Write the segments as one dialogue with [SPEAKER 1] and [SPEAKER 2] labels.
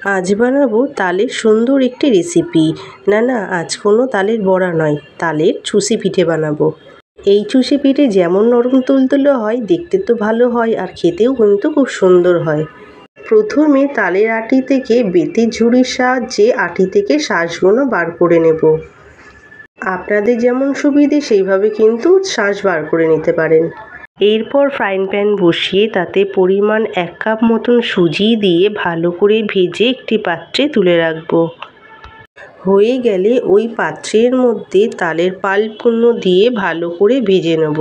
[SPEAKER 1] আজ বানাবো তালের সুন্দর একটি রেসিপি। না আজ কোনো তালের বড়া নয়, তালের চুষি পিঠে বানাবো। এই চুষি পিঠে যেমন নরম তুলতুলে হয়, দেখতে তো ভালো হয় আর খেতেও কিন্তু খুব সুন্দর হয়। প্রথমে তালের আটি থেকে বেতের ঝুড়ির সাহায্যে আটি থেকে শাঁসগুলো বার করে নেব। আপনাদের যেমন সুবিধে সেইভাবে কিন্তু শাঁস বার করে নিতে পারেন। এরপর ফ্রাইং প্যান বসিয়ে তাতে পরিমাণ 1 কাপ মতন সুজি দিয়ে ভালো করে ভেজে একটি পাত্রে তুলে রাখবো। হয়ে গেলে ওই পাত্রের মধ্যে তালের পাল্পগুলো দিয়ে ভালো করে ভেজে নেব।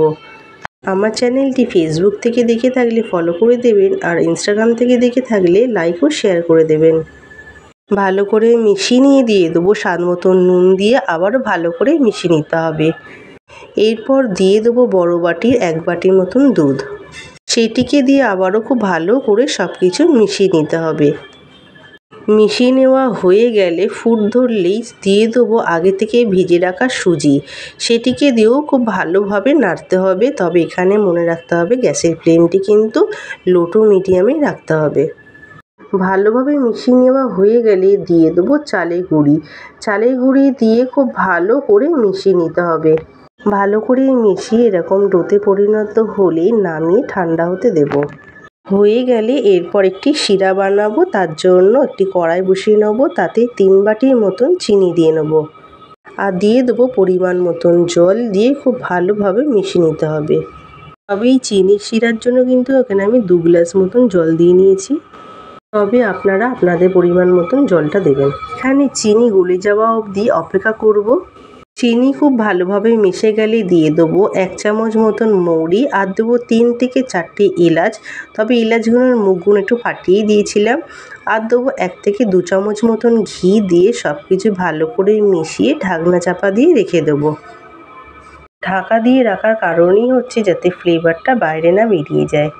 [SPEAKER 1] আমার চ্যানেলটি ফেসবুক থেকে দেখে থাকলে ফলো করে দেবেন, আর ইনস্টাগ্রাম থেকে দেখে থাকলে লাইক ও শেয়ার করে দেবেন। ভালো করে মিশিয়ে নিয়ে দিয়ে দেবো স্বাদ মতন নুন দিয়ে আবারও ভালো করে মিশিয়ে নিতে হবে। এরপর দিয়ে দেবো বড় বাটির 1 বাটির মতন দুধ। সেটিকে দিয়ে আবারও খুব ভালো করে সব কিছু মিশিয়ে নিতে হবে। মিশিয়ে নেওয়া হয়ে গেলে ফুট ধরলেই দিয়ে দেবো আগে থেকে ভেজে রাখা সুজি। সেটিকে দিয়েও খুব ভালোভাবে নাড়তে হবে, তবে এখানে মনে রাখতে হবে গ্যাসের ফ্লেমটি কিন্তু লো টু মিডিয়ামে রাখতে হবে। ভালোভাবে মিশিয়ে নেওয়া হয়ে গেলে দিয়ে দেবো চালের গুঁড়ি। চালের গুঁড়ি দিয়ে খুব ভালো করে মিশিয়ে নিতে হবে। ভালো করে মিশিয়ে এরকম ডোতে পরিণত হলে নামিয়ে ঠান্ডা হতে দেব। হয়ে গেলে এরপর একটি শিরা বানাবো। তার জন্য একটি কড়াই বসিয়ে নেব, তাতে 3 বাটির মতন চিনি দিয়ে নেব আর দিয়ে দেবো পরিমাণ মতন জল দিয়ে খুব ভালোভাবে মিশিয়ে নিতে হবে। তবে এই চিনির শিরার জন্য কিন্তু এখানে আমি 2 গ্লাস মতন জল দিয়ে নিয়েছি, তবে আপনারা আপনাদের পরিমাণ মতন জলটা দেবেন। এখানে চিনি গলে যাওয়া অবধি অপেক্ষা করব। চিনি খুব ভালোভাবে মিশে গেলে দিয়ে দেবো 1 চামচ মতন মৌরি আর দেবো 3 থেকে 4টে এলাচ, তবে এলাচগুলোর মুখগুলো একটু ফাটিয়ে দিয়েছিলাম। আর দেবো 1 থেকে 2 চামচ মতন ঘি দিয়ে সব কিছু ভালো করে মিশিয়ে ঢাকনা চাপা দিয়ে রেখে দেবো। ঢাকা দিয়ে রাখার কারণই হচ্ছে যাতে ফ্লেভারটা বাইরে না বেরিয়ে যায়।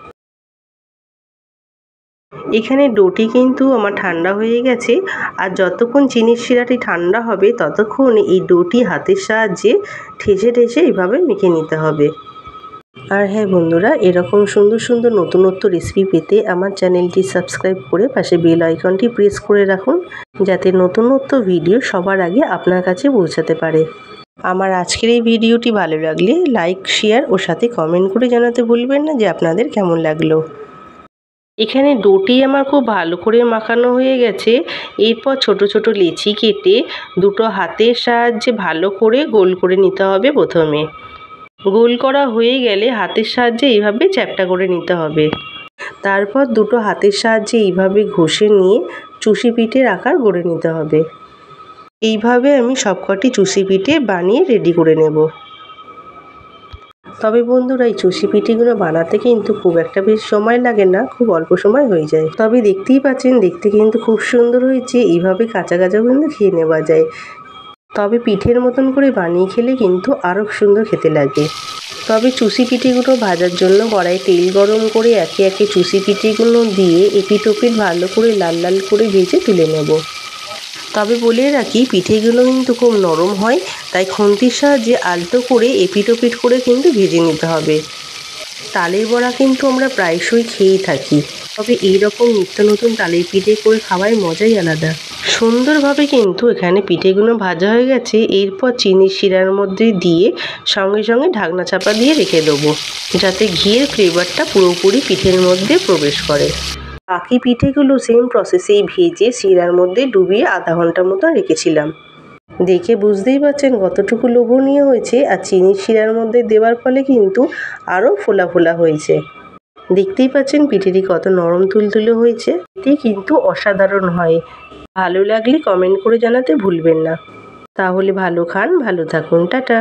[SPEAKER 1] এখানে ডোটি কিন্তু আমার ঠান্ডা হয়ে গেছে, আর যতক্ষণ চিনির শিরাটি ঠান্ডা হবে ততক্ষণ এই ডোটি হাতের সাহায্যে ঠেসে ঠেসে এইভাবে মেখে নিতে হবে। আর হ্যাঁ বন্ধুরা, এরকম সুন্দর সুন্দর নতুনত্ব রেসিপি পেতে আমার চ্যানেলটি সাবস্ক্রাইব করে পাশে বেল আইকনটি প্রেস করে রাখুন, যাতে নতুনত্ব ভিডিও সবার আগে আপনার কাছে পৌঁছাতে পারে। আমার আজকের এই ভিডিওটি ভালো লাগলে লাইক, শেয়ার ও সাথে কমেন্ট করে জানাতে ভুলবেন না যে আপনাদের কেমন লাগলো। এখানে ডোটি আমার খুব ভালো করে মাখানো হয়ে গেছে। এরপর ছোট ছোট লেচি কেটে দুটো হাতের সাহায্যে ভালো করে গোল করে নিতে হবে। প্রথমে গোল করা হয়ে গেলে হাতের সাহায্যে এইভাবে চ্যাপ্টা করে নিতে হবে। তারপর দুটো হাতের সাহায্যে এইভাবে ঘষে নিয়ে চুষি পিঠের আকার গড়ে নিতে হবে। এইভাবে আমি সবকটি চুষি পিঠে বানিয়ে রেডি করে নেব। তবে বন্ধুরা, এই চুষি পিঠেগুলো বানাতে কিন্তু খুব একটা বেশি সময় লাগে না, খুব অল্প সময় হয়ে যায়। তবে দেখতেই পাচ্ছেন দেখতে কিন্তু খুব সুন্দর হয়েছে। এইভাবে কাঁচা কাঁচা কিন্তু খেয়ে নেওয়া যায়, তবে পিঠের মতন করে বানিয়ে খেলে কিন্তু আরও সুন্দর খেতে লাগে। তবে চুষি পিঠেগুলো ভাজার জন্য কড়াইয়ে তেল গরম করে একে একে চুষি পিঠেগুলো দিয়ে এপিট ওপিট ভালো করে লাল লাল করে ভেজে তুলে নেব। তবে বলে রাখি, পিঠেগুলো কিন্তু খুব নরম হয়, তাই খুন্তির সাহায্যে আলতো করে এপিট ওপিট করে কিন্তু ভেজে নিতে হবে। তালের বড়া কিন্তু আমরা প্রায়শই খেয়েই থাকি, তবে এইরকম নিত্য নতুন তালের পিঠে করে খাওয়ার মজাই আলাদা। সুন্দরভাবে কিন্তু এখানে পিঠেগুলো ভাজা হয়ে গেছে। এরপর চিনির শিরার মধ্যে দিয়ে সঙ্গে সঙ্গে ঢাকনা চাপা দিয়ে রেখে দেবো, যাতে ঘিয়ের ফ্লেভারটা পুরোপুরি পিঠের মধ্যে প্রবেশ করে। বাকি পিঠেগুলো সেম প্রসেসেই ভেজে শিরার মধ্যে ডুবিয়ে আধা ঘন্টার মতো রেখেছিলাম। দেখে বুঝতেই পারছেন কতটুকু লোভনীয় হয়েছে, আর চিনির শিরার মধ্যে দেওয়ার ফলে কিন্তু আরও ফোলা ফোলা হয়েছে। দেখতেই পাচ্ছেন পিঠেটি কত নরম তুলতুলে হয়েছে। এটি কিন্তু অসাধারণ হয়। ভালো লাগলে কমেন্ট করে জানাতে ভুলবেন না। তাহলে ভালো খান, ভালো থাকুন, টাটা।